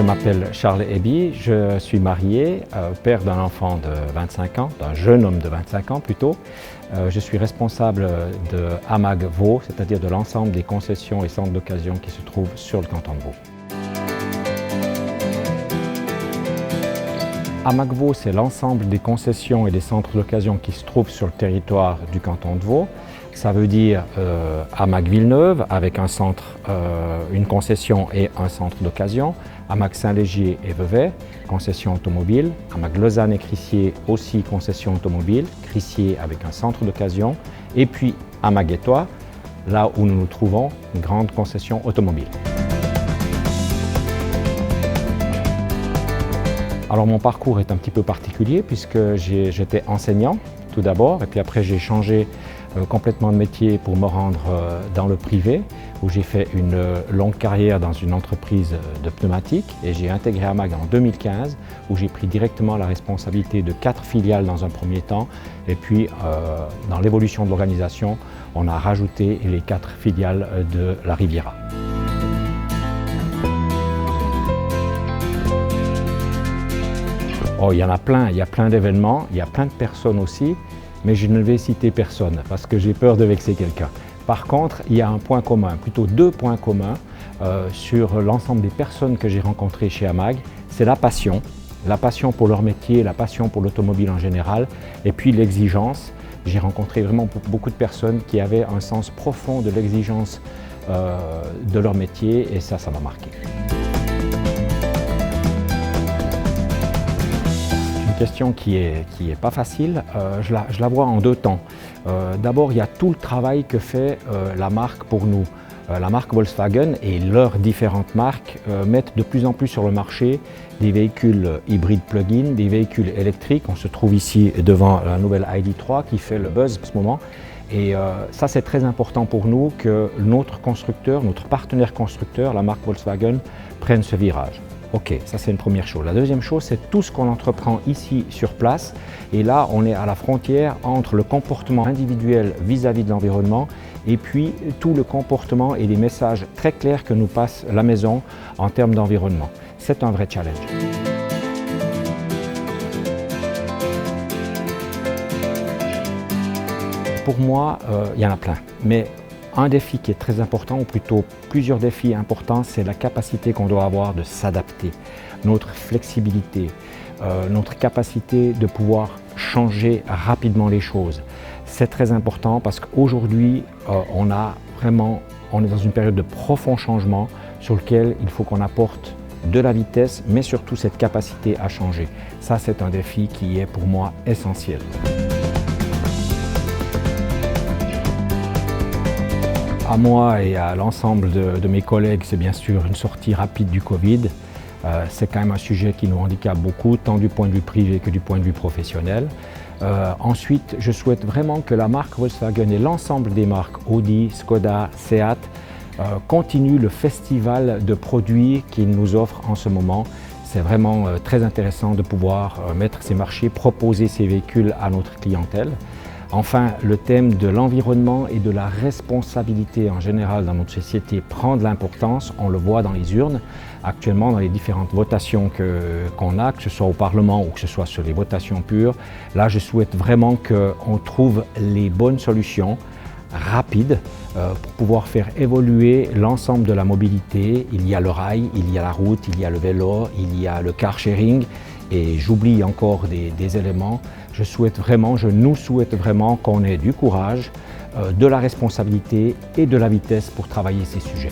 m'appelle Charles Eby, je suis marié, père d'un enfant de 25 ans, d'un jeune homme de 25 ans plutôt. Je suis responsable de AMAG Vaud, c'est-à-dire de l'ensemble des concessions et centres d'occasion qui se trouvent sur le canton de Vaud. AMAG Vaud, c'est l'ensemble des concessions et des centres d'occasion qui se trouvent sur le territoire du canton de Vaud. Ça veut dire AMAG Villeneuve avec un centre, une concession et un centre d'occasion, AMAG Saint-Légier et Vevey, concession automobile, AMAG Lausanne et Crissier aussi concession automobile, Crissier avec un centre d'occasion, et puis AMAG Étoile, là où nous nous trouvons, une grande concession automobile. Alors mon parcours est un petit peu particulier puisque j'étais enseignant tout d'abord et puis après j'ai changé complètement de métier pour me rendre dans le privé où j'ai fait une longue carrière dans une entreprise de pneumatiques et j'ai intégré AMAG en 2015 où j'ai pris directement la responsabilité de 4 filiales dans un premier temps et puis dans l'évolution de l'organisation on a rajouté les 4 filiales de la Riviera. Oh, il y en a plein, il y a plein d'événements, il y a plein de personnes aussi, mais je ne vais citer personne parce que j'ai peur de vexer quelqu'un. Par contre, il y a un point commun, plutôt 2 points communs sur l'ensemble des personnes que j'ai rencontrées chez AMAG, c'est la passion pour leur métier, la passion pour l'automobile en général, et puis l'exigence. J'ai rencontré vraiment beaucoup de personnes qui avaient un sens profond de l'exigence de leur métier et ça m'a marqué. Une question qui est pas facile, je la vois en 2 temps. D'abord, il y a tout le travail que fait la marque pour nous. La marque Volkswagen et leurs différentes marques mettent de plus en plus sur le marché des véhicules hybrides plug-in, des véhicules électriques. On se trouve ici devant la nouvelle ID.3 qui fait le buzz en ce moment. Et ça, c'est très important pour nous que notre constructeur, notre partenaire constructeur, la marque Volkswagen, prenne ce virage. Ok, ça c'est une première chose. La deuxième chose, c'est tout ce qu'on entreprend ici sur place. Et là, on est à la frontière entre le comportement individuel vis-à-vis de l'environnement et puis tout le comportement et les messages très clairs que nous passe la maison en termes d'environnement. C'est un vrai challenge. Pour moi, il y en a plein. Mais un défi qui est très important, ou plutôt plusieurs défis importants, c'est la capacité qu'on doit avoir de s'adapter, notre flexibilité, notre capacité de pouvoir changer rapidement les choses. C'est très important parce qu'aujourd'hui, on est dans une période de profond changement sur lequel il faut qu'on apporte de la vitesse, mais surtout cette capacité à changer. Ça, c'est un défi qui est pour moi essentiel. À moi et à l'ensemble de mes collègues, c'est bien sûr une sortie rapide du Covid. C'est quand même un sujet qui nous handicape beaucoup, tant du point de vue privé que du point de vue professionnel. Ensuite, je souhaite vraiment que la marque Volkswagen et l'ensemble des marques Audi, Skoda, Seat continuent le festival de produits qu'ils nous offrent en ce moment. C'est vraiment très intéressant de pouvoir mettre ces marchés, proposer ces véhicules à notre clientèle. Enfin, le thème de l'environnement et de la responsabilité en général dans notre société prend de l'importance, on le voit dans les urnes, actuellement dans les différentes votations qu'on a, que ce soit au Parlement ou que ce soit sur les votations pures. Là, je souhaite vraiment qu'on trouve les bonnes solutions rapides pour pouvoir faire évoluer l'ensemble de la mobilité. Il y a le rail, il y a la route, il y a le vélo, il y a le car sharing. Et j'oublie encore des éléments. Je nous souhaite vraiment qu'on ait du courage, de la responsabilité et de la vitesse pour travailler ces sujets.